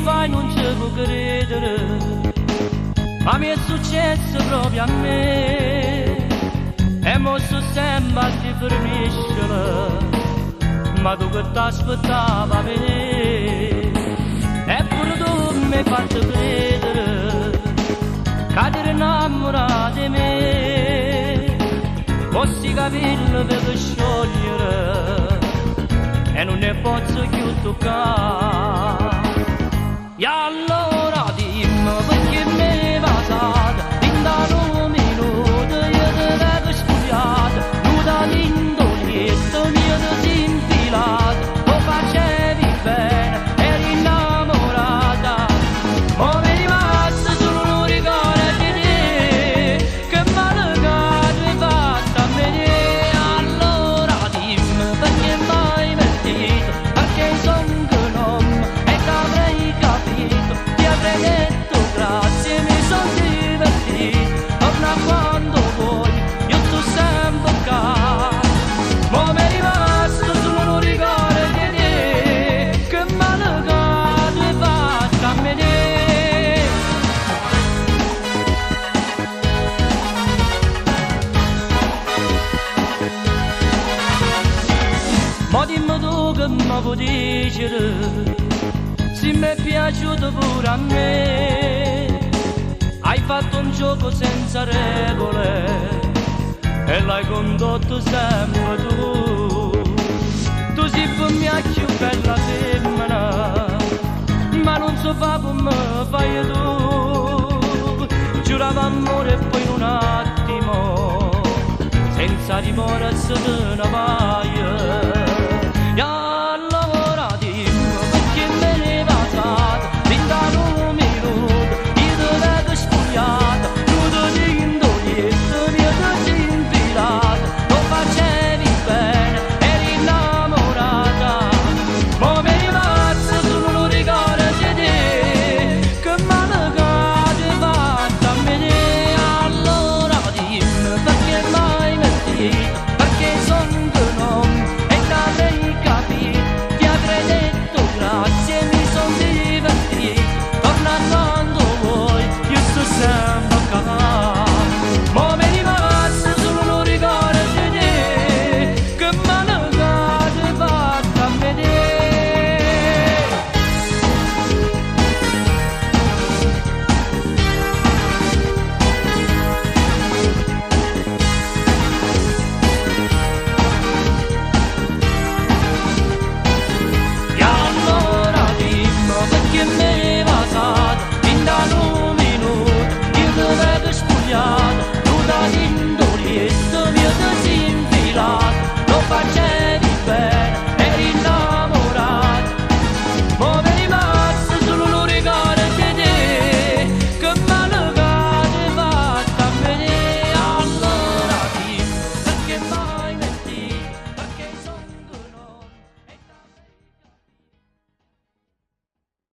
fai non ci può credere, ma mi è successo proprio a me. E mo sto sempre a ti forniscere, ma tu che t'aspettava a me. Eppure tu mi hai fatto credere che ti eri innamorata di me. Questi capelli per sciogliere e non ne posso più toccare. E allora dimmi perché mi è passata in da un minuto io ti avevo studiato, tu da l'indolietto mio ti sei infilato, lo facevi bene, eri innamorata, ma mi è rimasto solo un ricordo di te, che male che hai fatto a me. Allora dimmi perché mai mentito, perché son che non e t'avrei capito, ti avrei detto grazie, mi son divertito, torna quando vuoi, io sto sempre qua. Ma mi è rimasto solo un ricordo di te, che male che hai fatto a me. Ma dimmi tu che mi puoi dire, se mi è piaciuto pure a me. Hai fatto un gioco senza regole e l'hai condotto sempre tu. Tu sei per me più bella femmina, ma non so fa come fai tu. Giuravo amore e poi in un attimo, senza dimora se ne vai.